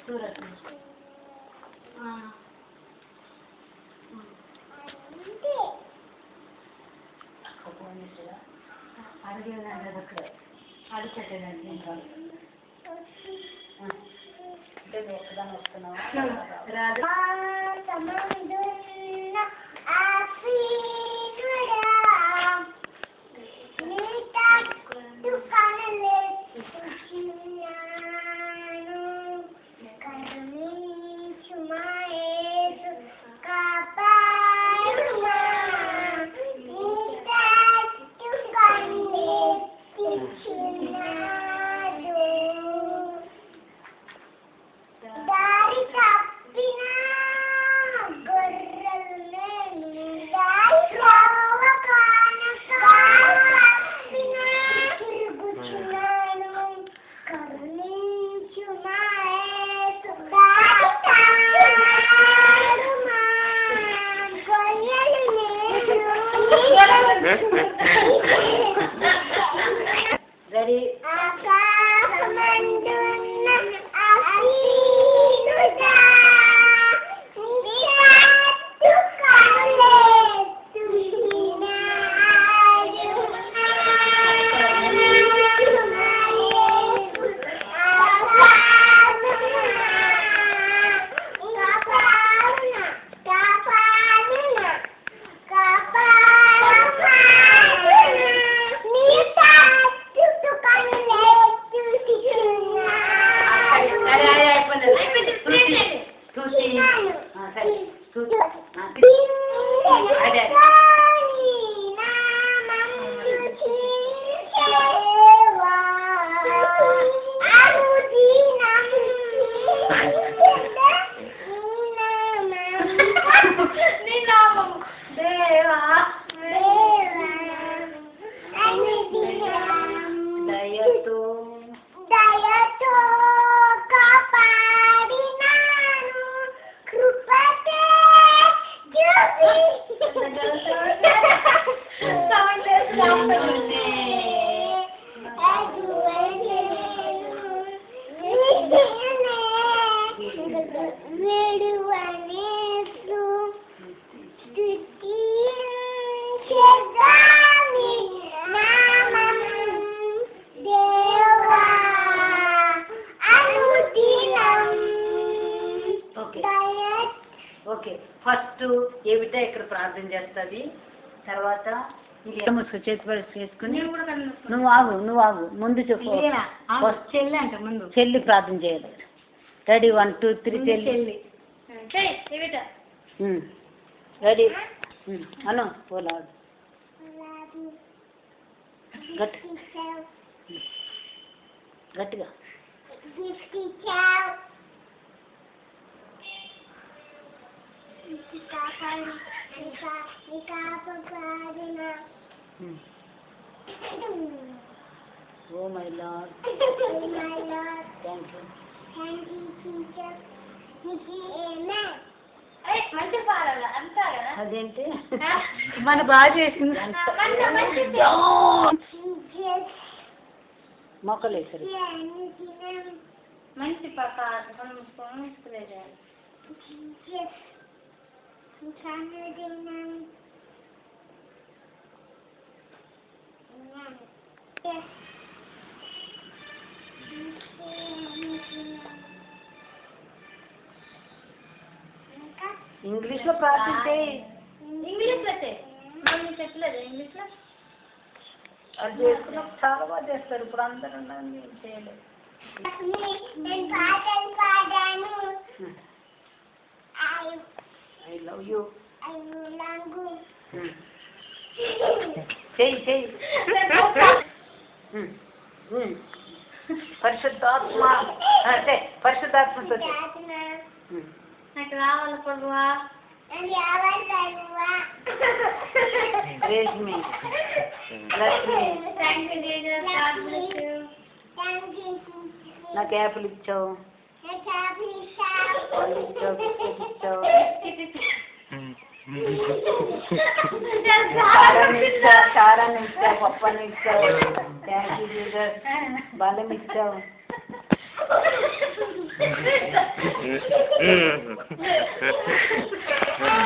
సూరత్ అడిగేదండి అక్కడ అడిచెట్టేదండి అంటే ఎక్కడైనా వస్తున్నావా రాదు Ready? ఓకే ఫస్ట్ ఏ బిడ్డ ఇక్కడ ప్రార్థన చేస్తుంది తర్వాత చేతి పరిస్థితి చేసుకుని నువ్వు ఆగు ముందు చెప్పు చెల్లి అంటే ముందు చెల్లి ప్రార్థన చేయాలి రెడీ 1 2 3 చెల్లి రెడీ అను పోలాడు గట్టిగా Oh my Lord. Oh my Lord. Thank you. Thank you, teacher. Amen. మంచి పాడాలి అంతా కదా అదేంటి మన బాగా చేసింది మొక్కలేసరి మంచి పాట మనం స్కూల్ ఇంగ్లీష్ లో ప్రార్థించే ఇంగ్లీష్ అయితే మనం చెప్పలేదు ఇంగ్లీష్ లో అది చేసుకున్న చాలా బాగా చేస్తారు ఇప్పుడు అందరూ చేయలేదు I love you. I love you. Say. పరిశుద్ధాత్మ అంటే పరిశుద్ధాత్మ నాకు రావాలి ప్రభువా రేష్మి లక్ష్మి నాకు యాపిల్ ఇచ్చావు సారాన్ని ఇచ్చావు పప్పని ఇచ్చావు థ్యాంక్ యూ జీసస్ బలం ఇచ్చావు